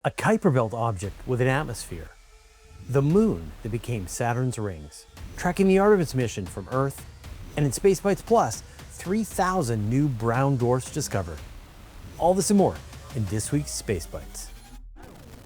A Kuiper Belt object with an atmosphere. The moon that became Saturn's rings. Tracking the Artemis mission from Earth. And in Space Bites Plus, 3,000 new brown dwarfs discovered. All this and more in this week's Space Bites.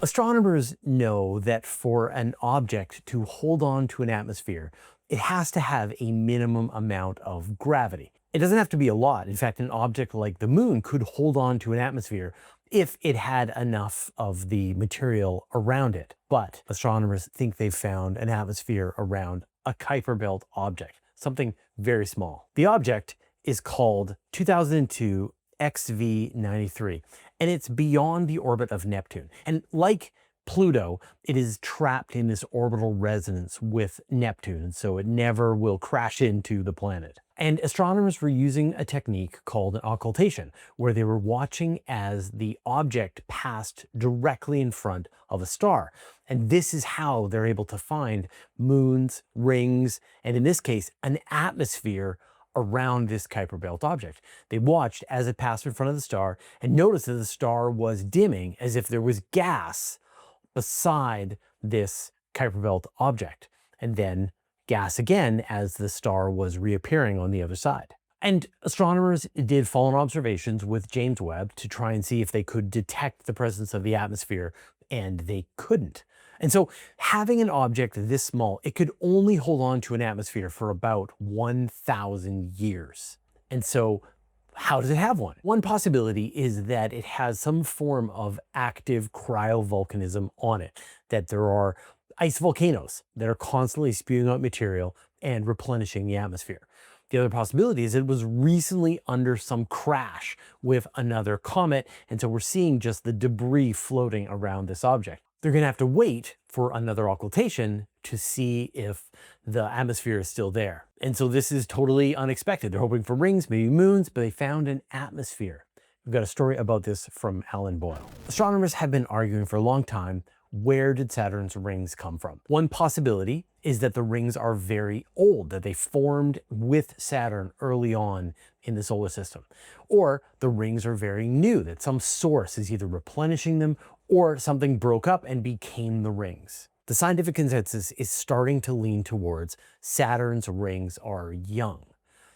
Astronomers know that for an object to hold on to an atmosphere, it has to have a minimum amount of gravity. It doesn't have to be a lot. In fact, an object like the moon could hold on to an atmosphere if it had enough of the material around it. But astronomers think they've found an atmosphere around a Kuiper Belt object, something very small. The object is called 2002 XV93, and it's beyond the orbit of Neptune. And like Pluto, it is trapped in this orbital resonance with Neptune, so it never will crash into the planet. And astronomers were using a technique called an occultation, where they were watching as the object passed directly in front of a star. And this is how they're able to find moons, rings, and in this case, an atmosphere around this Kuiper Belt object. They watched as it passed in front of the star and noticed that the star was dimming as if there was gas beside this Kuiper Belt object, and then gas again as the star was reappearing on the other side. And astronomers did follow-on observations with James Webb to try and see if they could detect the presence of the atmosphere, and they couldn't. And so having an object this small, it could only hold on to an atmosphere for about 1,000 years. And so how does it have one? One possibility is that it has some form of active cryovolcanism on it, that there are ice volcanoes that are constantly spewing out material and replenishing the atmosphere. The other possibility is it was recently under some crash with another comet, and so we're seeing just the debris floating around this object. They're going to have to wait for another occultation to see if the atmosphere is still there. And so this is totally unexpected. They're hoping for rings, maybe moons, but they found an atmosphere. We've got a story about this from Alan Boyle. Astronomers have been arguing for a long time, where did Saturn's rings come from? One possibility is that the rings are very old, that they formed with Saturn early on in the solar system. Or the rings are very new, that some source is either replenishing them or something broke up and became the rings. The scientific consensus is starting to lean towards Saturn's rings are young.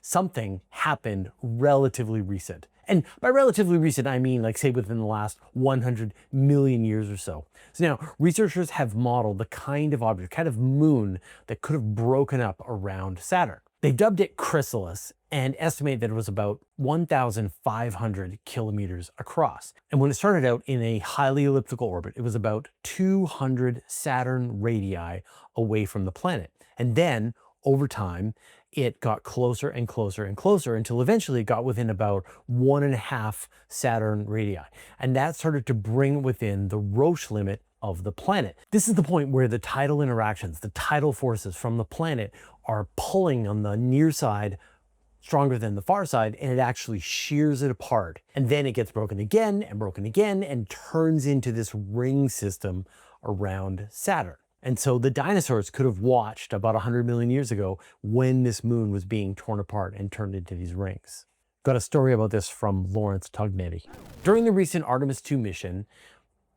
Something happened relatively recent. And by relatively recent, I mean like say within the last 100 million years or so. So now researchers have modeled the kind of object, kind of moon that could have broken up around Saturn. They dubbed it chrysalis and estimate that it was about 1,500 kilometers across. And when it started out in a highly elliptical orbit, it was about 200 Saturn radii away from the planet. And then over time, it got closer and closer and closer until eventually it got within about 1.5 Saturn radii. And that started to bring within the Roche limit of the planet. This is the point where the tidal interactions, the tidal forces from the planet are pulling on the near side stronger than the far side, and it actually shears it apart. And then it gets broken again and turns into this ring system around Saturn. And so the dinosaurs could have watched about 100 million years ago when this moon was being torn apart and turned into these rings. Got a story about this from Lawrence Tugnetti. During the recent Artemis 2 mission,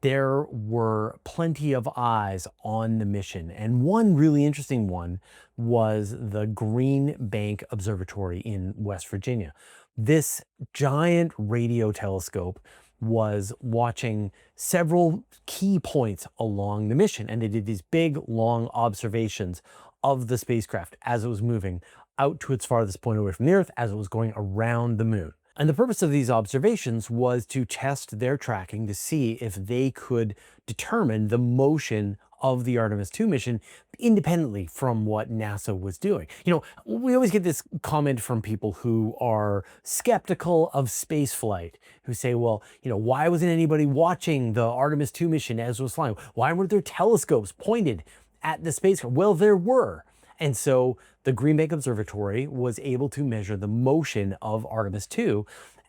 there were plenty of eyes on the mission. And one really interesting one was the Green Bank Observatory in West Virginia. This giant radio telescope was watching several key points along the mission. And they did these big, long observations of the spacecraft as it was moving out to its farthest point away from the Earth, as it was going around the moon. And the purpose of these observations was to test their tracking to see if they could determine the motion of the Artemis 2 mission independently from what NASA was doing. You know, we always get this comment from people who are skeptical of spaceflight, who say, well, you know, why wasn't anybody watching the Artemis 2 mission as it was flying? Why weren't there telescopes pointed at the spacecraft? Well, there were. And so the Green Bank Observatory was able to measure the motion of Artemis 2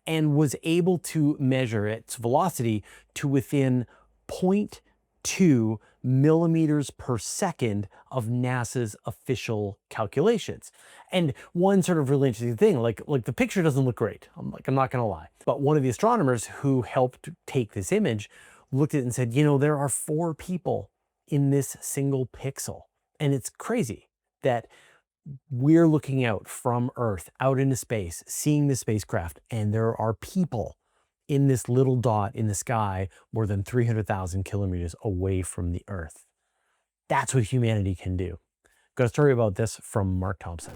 and was able to measure its velocity to within 0.2 millimeters per second of NASA's official calculations. And one sort of really interesting thing, like the picture doesn't look great. I'm not gonna lie. But one of the astronomers who helped take this image looked at it and said, you know, there are 4 people in this single pixel. And it's crazy that we're looking out from Earth, out into space, seeing the spacecraft, and there are people in this little dot in the sky more than 300,000 kilometers away from the Earth. That's what humanity can do. Got a story about this from Mark Thompson.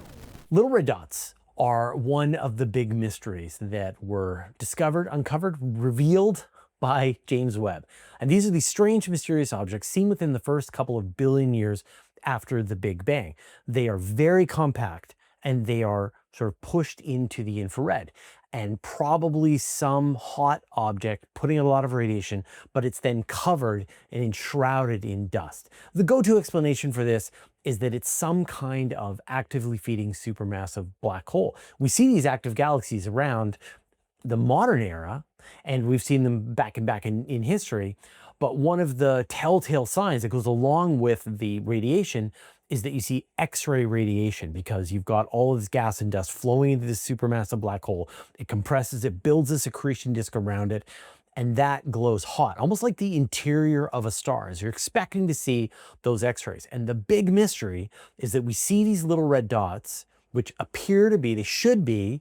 Little red dots are one of the big mysteries that were discovered, uncovered, revealed by James Webb. And these are these strange, mysterious objects seen within the first couple of billion years after the Big Bang. They are very compact and they are sort of pushed into the infrared, and probably some hot object putting out a lot of radiation, but it's then covered and enshrouded in dust. The go-to explanation for this is that it's some kind of actively feeding supermassive black hole. We see these active galaxies around the modern era, and we've seen them back in history. But one of the telltale signs that goes along with the radiation is that you see X-ray radiation, because you've got all of this gas and dust flowing into this supermassive black hole. It compresses, it builds a accretion disk around it, and that glows hot, almost like the interior of a star, as you're expecting to see those X-rays. And the big mystery is that we see these little red dots, which appear to be, they should be,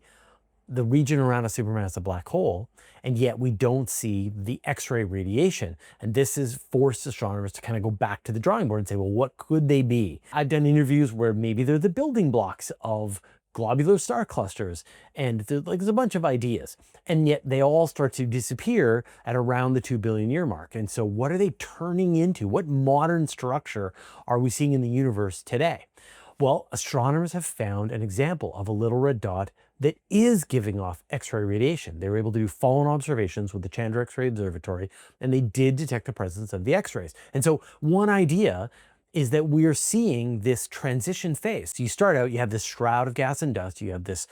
the region around a supermassive black hole, and yet we don't see the X-ray radiation. And this has forced astronomers to kind of go back to the drawing board and say, well, what could they be? I've done interviews where maybe they're the building blocks of globular star clusters, and there's a bunch of ideas, and yet they all start to disappear at around the 2 billion year mark. And so what are they turning into? What modern structure are we seeing in the universe today? Well, astronomers have found an example of a little red dot that is giving off X-ray radiation. They were able to do follow-on observations with the Chandra X-ray Observatory, and they did detect the presence of the X-rays. And so one idea is that we are seeing this transition phase. So you start out, you have this shroud of gas and dust, you have this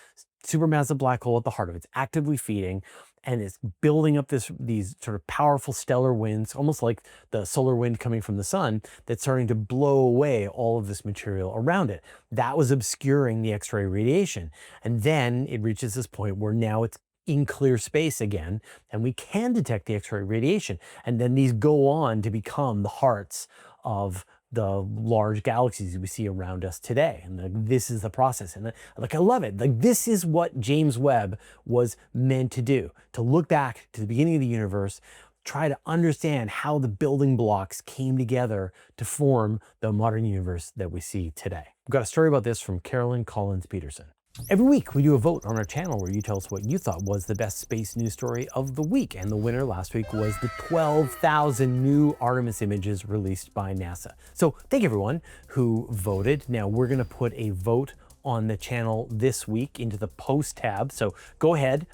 supermassive black hole at the heart of it. It's actively feeding, and it's building up these sort of powerful stellar winds, almost like the solar wind coming from the sun, that's starting to blow away all of this material around it. That was obscuring the X-ray radiation. And then it reaches this point where now it's in clear space again, and we can detect the X-ray radiation. And then these go on to become the hearts of the large galaxies we see around us today. And this is the process. And I love it. This is what James Webb was meant to do, to look back to the beginning of the universe, try to understand how the building blocks came together to form the modern universe that we see today. We've got a story about this from Carolyn Collins Peterson. Every week we do a vote on our channel where you tell us what you thought was the best space news story of the week. And the winner last week was the 12,000 new Artemis images released by NASA. So thank everyone who voted. Now we're going to put a vote on the channel this week into the post tab. So go ahead,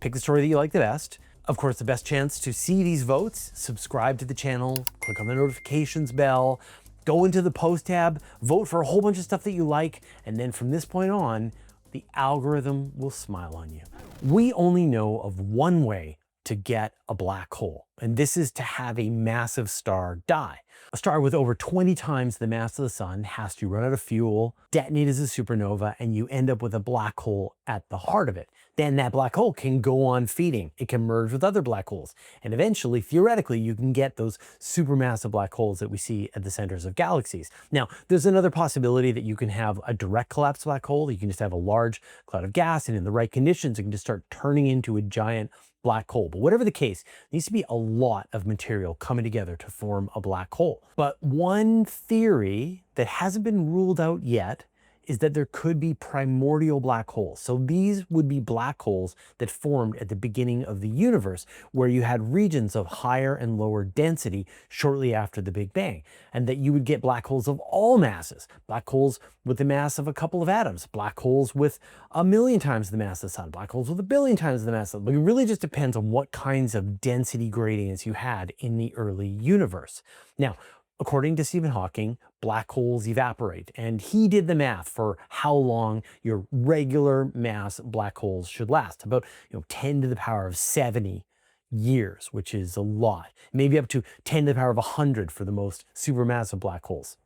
pick the story that you like the best. Of course, the best chance to see these votes, subscribe to the channel, click on the notifications bell, go into the post tab, vote for a whole bunch of stuff that you like. And then from this point on, the algorithm will smile on you. We only know of one way to get a black hole, and this is to have a massive star die. A star with over 20 times the mass of the sun has to run out of fuel, detonate as a supernova, and you end up with a black hole at the heart of it. Then that black hole can go on feeding. It can merge with other black holes. And eventually, theoretically, you can get those supermassive black holes that we see at the centers of galaxies. Now, there's another possibility that you can have a direct collapse black hole. You can just have a large cloud of gas, and in the right conditions, it can just start turning into a giant black hole. But whatever the case, there needs to be a lot of material coming together to form a black hole. But one theory that hasn't been ruled out yet is that there could be primordial black holes. So these would be black holes that formed at the beginning of the universe, where you had regions of higher and lower density shortly after the Big Bang, and that you would get black holes of all masses, black holes with the mass of a couple of atoms, black holes with 1,000,000 times the mass of the sun, black holes with 1,000,000,000 times the mass of the sun. It really just depends on what kinds of density gradients you had in the early universe. Now, according to Stephen Hawking, black holes evaporate, and he did the math for how long your regular mass black holes should last, about 10 to the power of 70 years, which is a lot, maybe up to 10 to the power of 100 for the most supermassive black holes.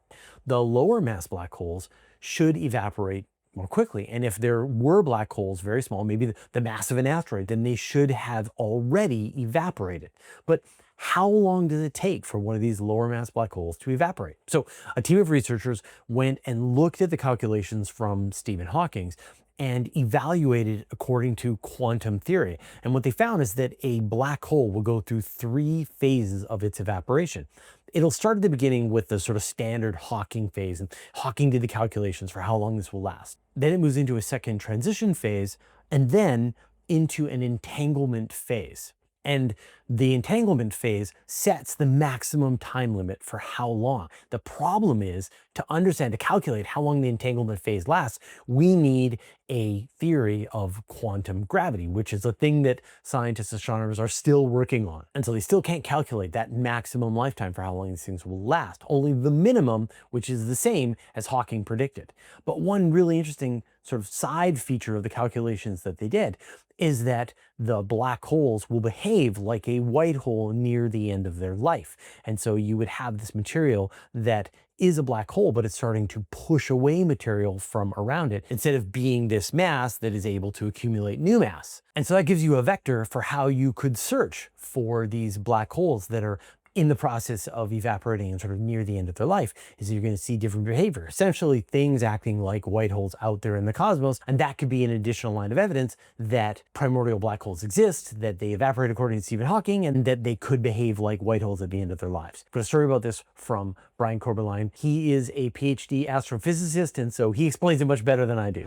The lower mass black holes should evaporate more quickly, and if there were black holes very small, maybe the mass of an asteroid, then they should have already evaporated. But how long does it take for one of these lower mass black holes to evaporate? So a team of researchers went and looked at the calculations from Stephen Hawking's and evaluated according to quantum theory. And what they found is that a black hole will go through 3 phases of its evaporation. It'll start at the beginning with the sort of standard Hawking phase, and Hawking did the calculations for how long this will last. Then it moves into a second transition phase, and then into an entanglement phase. And the entanglement phase sets the maximum time limit for how long. The problem is, to understand, to calculate how long the entanglement phase lasts, we need a theory of quantum gravity, which is a thing that scientists, astronomers are still working on. And so they still can't calculate that maximum lifetime for how long these things will last, only the minimum, which is the same as Hawking predicted. But one really interesting sort of side feature of the calculations that they did is that the black holes will behave like a white hole near the end of their life. And so you would have this material that is a black hole, but it's starting to push away material from around it instead of being this mass that is able to accumulate new mass. And so that gives you a vector for how you could search for these black holes that are in the process of evaporating and sort of near the end of their life, is you're going to see different behavior, essentially things acting like white holes out there in the cosmos. And that could be an additional line of evidence that primordial black holes exist, that they evaporate according to Stephen Hawking, and that they could behave like white holes at the end of their lives. Got a story about this from Brian Corberline. He is a PhD astrophysicist, and so he explains it much better than I do.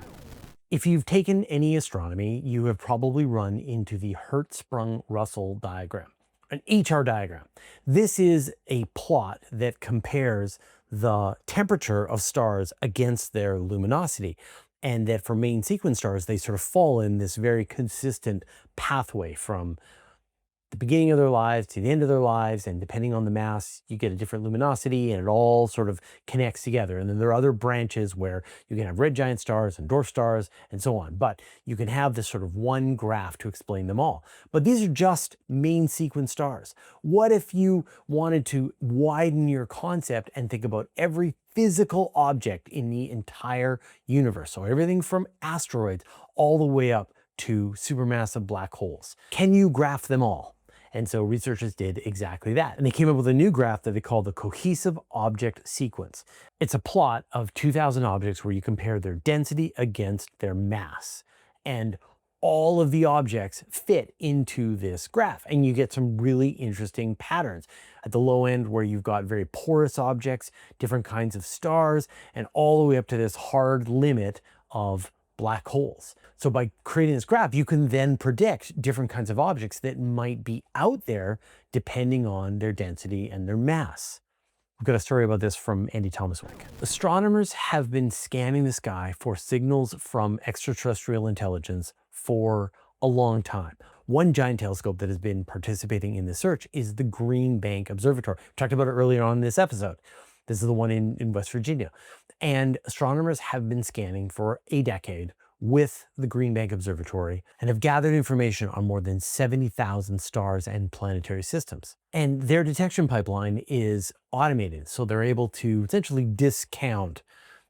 If you've taken any astronomy, you have probably run into the Hertzsprung-Russell diagram, an HR diagram. This is a plot that compares the temperature of stars against their luminosity, and that for main sequence stars, they sort of fall in this very consistent pathway from the beginning of their lives to the end of their lives, and depending on the mass, you get a different luminosity, and it all sort of connects together. And then there are other branches where you can have red giant stars and dwarf stars and so on, but you can have this sort of one graph to explain them all. But these are just main sequence stars. What if you wanted to widen your concept and think about every physical object in the entire universe? So everything from asteroids all the way up to supermassive black holes. Can you graph them all? And so researchers did exactly that. And they came up with a new graph that they call the cohesive object sequence. It's a plot of 2,000 objects where you compare their density against their mass. And all of the objects fit into this graph, and you get some really interesting patterns. At the low end, where you've got very porous objects, different kinds of stars, and all the way up to this hard limit of black holes. So by creating this graph, you can then predict different kinds of objects that might be out there depending on their density and their mass. We've got a story about this from Andy Thomaswick. Astronomers have been scanning the sky for signals from extraterrestrial intelligence for a long time. One giant telescope that has been participating in this search is the Green Bank Observatory. We talked about it earlier on in this episode. This is the one in West Virginia. And astronomers have been scanning for a decade with the Green Bank Observatory and have gathered information on more than 70,000 stars and planetary systems. And their detection pipeline is automated, so they're able to essentially discount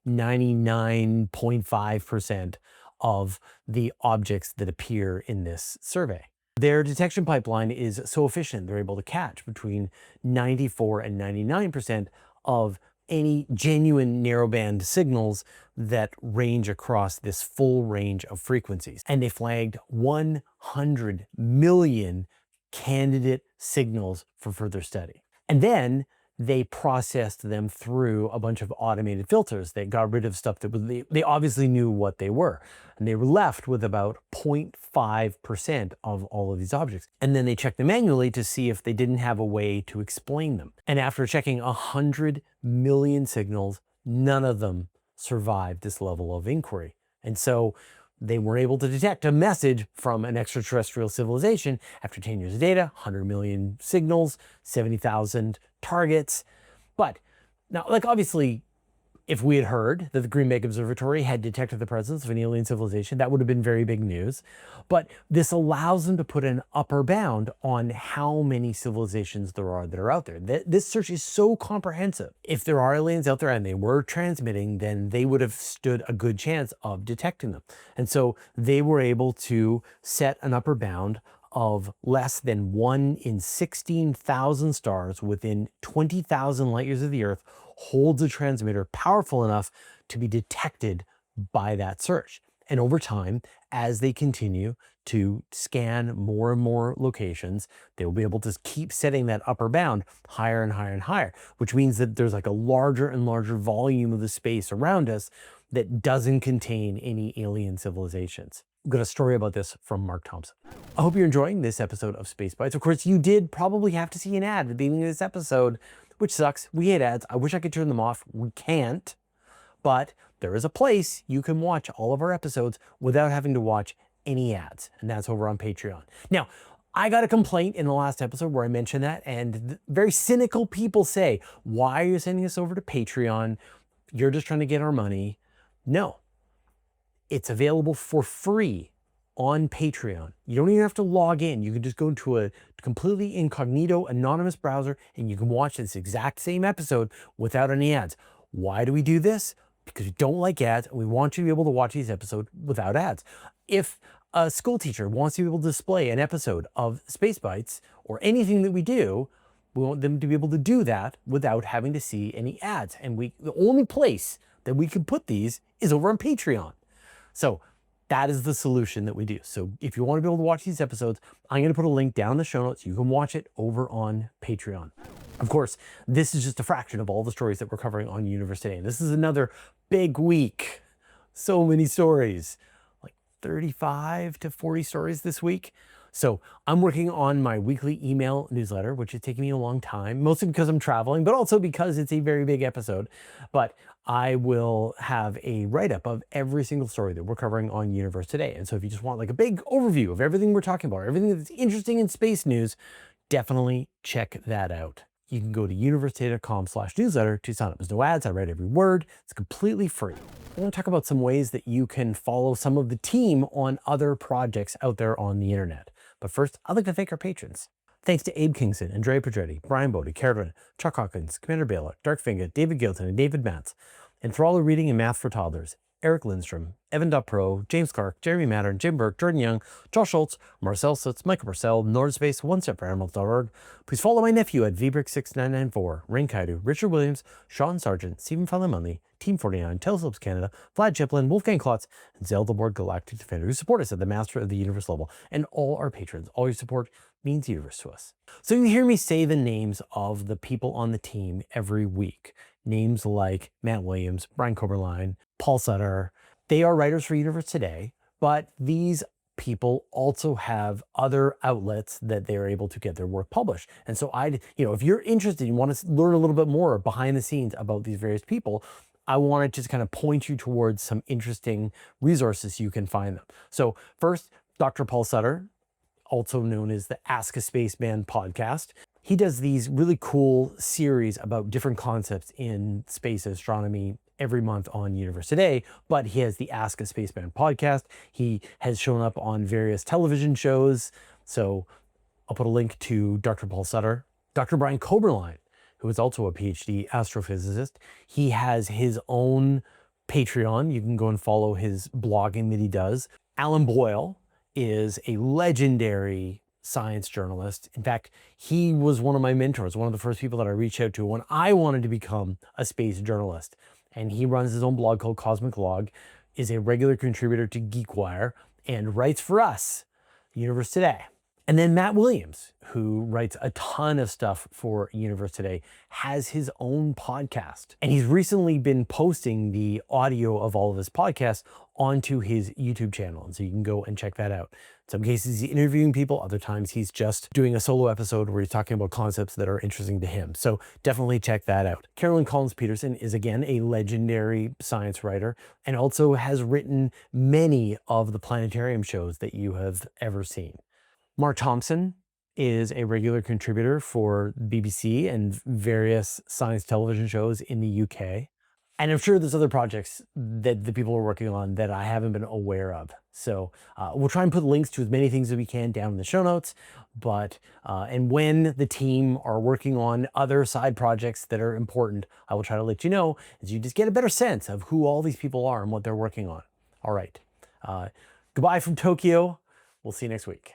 99.5% of the objects that appear in this survey. Their detection pipeline is so efficient, they're able to catch between 94 and 99% of any genuine narrowband signals that range across this full range of frequencies. And they flagged 100 million candidate signals for further study. And then they processed them through a bunch of automated filters that got rid of stuff that they obviously knew what they were. And they were left with about 0.5% of all of these objects. And then they checked them manually to see if they didn't have a way to explain them. And after checking 100 million signals, none of them survived this level of inquiry. And so they were able to detect a message from an extraterrestrial civilization after 10 years of data, 100 million signals, 70,000 targets. But now, like, obviously, if we had heard that the Green Bank Observatory had detected the presence of an alien civilization, that would have been very big news. But this allows them to put an upper bound on how many civilizations there are that are out there. This search is so comprehensive. If there are aliens out there and they were transmitting, then they would have stood a good chance of detecting them. And so they were able to set an upper bound of less than 1 in 16,000 stars within 20,000 light years of the Earth holds a transmitter powerful enough to be detected by that search. And over time, as they continue to scan more and more locations, they will be able to keep setting that upper bound higher and higher and higher, which means that there's like a larger and larger volume of the space around us that doesn't contain any alien civilizations. I've got a story about this from Mark Thompson. I hope you're enjoying this episode of Space Bites. Of course, you did probably have to see an ad at the beginning of this episode, which sucks. We hate ads. I wish I could turn them off. We can't. But there is a place you can watch all of our episodes without having to watch any ads, and that's over on Patreon. Now, I got a complaint in the last episode where I mentioned that, and very cynical people say, why are you sending us over to Patreon? You're just trying to get our money. No, it's available for free on Patreon. You don't even have to log in. You can just go into a completely incognito, anonymous browser, and you can watch this exact same episode without any ads. Why do we do this? Because we don't like ads, and we want you to be able to watch these episodes without ads. If a school teacher wants to be able to display an episode of Space Bites or anything that we do, we want them to be able to do that without having to see any ads. And the only place that we can put these is over on Patreon. So that is the solution that we do. So if you want to be able to watch these episodes, I'm going to put a link down in the show notes. You can watch it over on Patreon. Of course, this is just a fraction of all the stories that we're covering on Universe Today. This is another big week. So many stories, like 35 to 40 stories this week. So I'm working on my weekly email newsletter, which is taking me a long time, mostly because I'm traveling, but also because it's a very big episode. But I will have a write-up of every single story that we're covering on Universe Today. And so if you just want like a big overview of everything we're talking about, everything that's interesting in space news, definitely check that out. You can go to universetoday.com/newsletter to sign up. There's no ads. I read every word. It's completely free. I want to talk about some ways that you can follow some of the team on other projects out there on the internet. But first, I'd like to thank our patrons. Thanks to Abe Kingston, Andrea Pedretti, Brian Bodie, Karen, Chuck Hawkins, Commander Baylor, Dark Finga, David Gilton, and David Matz. And for all the reading and math for toddlers, Eric Lindstrom, Evan.Pro, James Clark, Jeremy Mattern, Jim Burke, Jordan Young, Josh Schultz, Marcel Sutz, Michael Purcell, Nordspace, OneStepForAnimals.org. Please follow my nephew at VBrick6994, Rain Kaidu, Richard Williams, Sean Sargent, Stephen Falamonley, Team 49, Telescopes Canada, Vlad Chiplin, Wolfgang Klotz, and Zelda Board Galactic Defender, who support us at the Master of the Universe level, and all our patrons. All your support means universe to us. So you hear me say the names of the people on the team every week. Names like Matt Williams, Brian Coberline, Paul Sutter. They are writers for Universe Today, but these people also have other outlets that they're able to get their work published. And so if you're interested, you want to learn a little bit more behind the scenes about these various people, I want to just kind of point you towards some interesting resources you can find them. So first, Dr. Paul Sutter, also known as the Ask a Spaceman podcast. He does these really cool series about different concepts in space astronomy every month on Universe Today, but he has the Ask a Spaceman podcast. He has shown up on various television shows. So I'll put a link to Dr. Paul Sutter. Dr. Brian Coberline, who is also a PhD astrophysicist. He has his own Patreon. You can go and follow his blogging that he does. Alan Boyle is a legendary science journalist. In fact, he was one of my mentors, one of the first people that I reached out to when I wanted to become a space journalist. And he runs his own blog called Cosmic Log, is a regular contributor to GeekWire, and writes for us, Universe Today. And then Matt Williams, who writes a ton of stuff for Universe Today, has his own podcast. And he's recently been posting the audio of all of his podcasts onto his YouTube channel. And so you can go and check that out. In some cases, he's interviewing people. Other times, he's just doing a solo episode where he's talking about concepts that are interesting to him. So definitely check that out. Carolyn Collins Peterson is, again, a legendary science writer and also has written many of the planetarium shows that you have ever seen. Mark Thompson is a regular contributor for BBC and various science television shows in the UK. And I'm sure there's other projects that the people are working on that I haven't been aware of. So we'll try and put links to as many things as we can down in the show notes. And when the team are working on other side projects that are important, I will try to let you know, as you just get a better sense of who all these people are and what they're working on. All right. Goodbye from Tokyo. We'll see you next week.